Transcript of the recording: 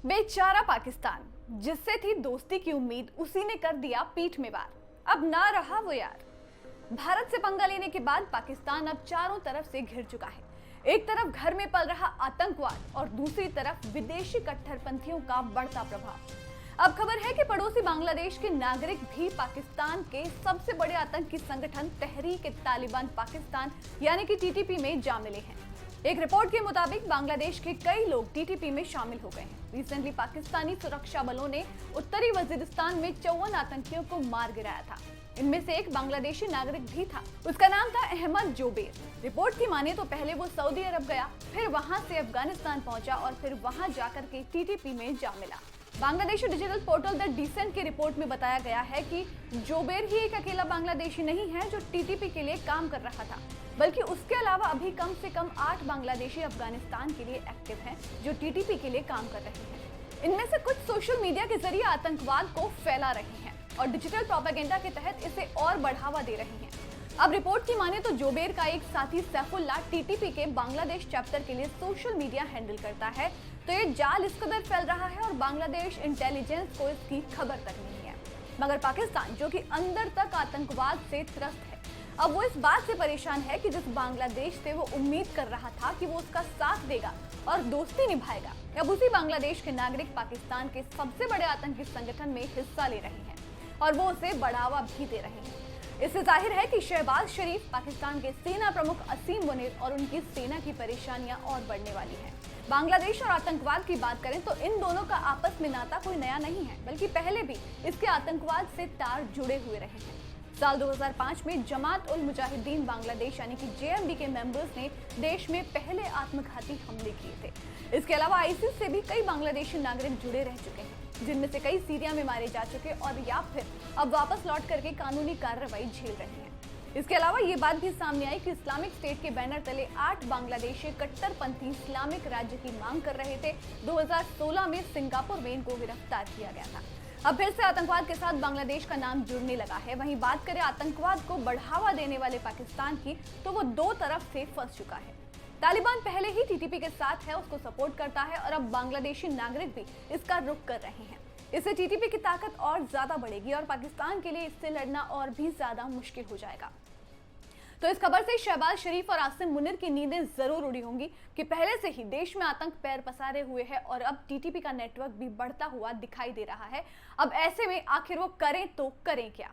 बेचारा पाकिस्तान, जिससे थी दोस्ती की उम्मीद उसी ने कर दिया पीठ में वार। अब ना रहा वो यार। भारत से पंगा लेने के बाद पाकिस्तान अब चारों तरफ से घिर चुका है। एक तरफ घर में पल रहा आतंकवाद और दूसरी तरफ विदेशी कट्टरपंथियों का बढ़ता प्रभाव। अब खबर है कि पड़ोसी बांग्लादेश के नागरिक भी पाकिस्तान के सबसे बड़े आतंकी संगठन तहरीक-ए-तालिबान पाकिस्तान यानी कि टीटीपी में जा मिले हैं। एक रिपोर्ट के मुताबिक बांग्लादेश के कई लोग टीटीपी में शामिल हो गए हैं। रिसेंटली पाकिस्तानी सुरक्षा बलों ने उत्तरी वजीरिस्तान में 54 आतंकियों को मार गिराया था। इनमें से एक बांग्लादेशी नागरिक भी था। उसका नाम था अहमद जोबेर। रिपोर्ट की माने तो पहले वो सऊदी अरब गया, फिर वहां से अफगानिस्तान पहुंचा और फिर वहां जाकर के टीटीपी में जा मिला। Bangladeshi digital portal the Dissent की रिपोर्ट में बताया गया है कि जोबेर ही एक अकेला बांग्लादेशी नहीं है जो टीटीपी के लिए काम कर रहा था, बल्कि उसके अलावा अभी कम से कम 8 बांग्लादेशी अफगानिस्तान के लिए एक्टिव हैं जो टीटीपी के लिए काम कर रहे हैं। इनमें से कुछ सोशल मीडिया के जरिए आतंकवाद को फैला रहे हैं और डिजिटल प्रोपेगेंडा के तहत इसे और बढ़ावा दे रहे हैं। अब रिपोर्ट की माने तो जोबेर का एक साथी सैफुल्लाह टीटीपी के बांग्लादेश चैप्टर के लिए सोशल मीडिया हैंडल करता है, तो ये जाल इस कदर फैल रहा है और बांग्लादेश इंटेलिजेंस को इसकी खबर तक नहीं है। मगर पाकिस्तान, जो कि अंदर तक आतंकवाद से त्रस्त है, अब वो इस बात से परेशान है कि जिस बांग्लादेश से वो उम्मीद कर रहा था कि वो उसका साथ देगा और दोस्ती निभाएगा, अब उसी बांग्लादेश के नागरिक पाकिस्तान के सबसे बड़े आतंकी संगठन में हिस्सा ले रहे हैं और वो उसे बढ़ावा भी दे रहे हैं। इससे जाहिर है कि शहबाज शरीफ, पाकिस्तान के सेना प्रमुख असीम मुनीर और उनकी सेना की परेशानियां और बढ़ने वाली हैं। बांग्लादेश और आतंकवाद की बात करें तो इन दोनों का आपस में नाता कोई नया नहीं है, बल्कि पहले भी इसके आतंकवाद से तार जुड़े हुए रहे हैं। साल 2005 में जमात उल मुजाहिदीन बांग्लादेश यानी कि जेएमबी के मेंबर्स ने देश में पहले आत्मघाती हमले किए थे। इसके अलावा आईसिस से भी कई बांग्लादेशी नागरिक जुड़े रह चुके हैं, जिनमें से कई सीरिया में मारे जा चुके और या फिर अब वापस लौट करके कानूनी कार्रवाई झेल रहे हैं। इसके अलावा ये बात भी सामने आई कि इस्लामिक स्टेट के बैनर तले 8 बांग्लादेशी कट्टरपंथी इस्लामिक राज्य की मांग कर रहे थे। 2016 में सिंगापुर में इनको गिरफ्तार किया गया था। अब फिर से आतंकवाद के साथ बांग्लादेश का नाम जुड़ने लगा है। वहीं बात करें आतंकवाद को बढ़ावा देने वाले पाकिस्तान की, तो वो दो तरफ से फंस चुका है। तालिबान पहले ही टीटीपी के साथ है, उसको सपोर्ट करता है और अब बांग्लादेशी नागरिक भी इसका रुख कर रहे हैं। इससे टीटीपी की ताकत और ज्यादा बढ़ेगी और पाकिस्तान के लिए इससे लड़ना और भी ज्यादा मुश्किल हो जाएगा। तो इस खबर से शहबाज शरीफ और आसिम मुनीर की नींदें जरूर उड़ी होंगी कि पहले से ही देश में आतंक पैर पसारे हुए है और अब टीटीपी का नेटवर्क भी बढ़ता हुआ दिखाई दे रहा है। अब ऐसे में आखिर वो करें तो करें क्या?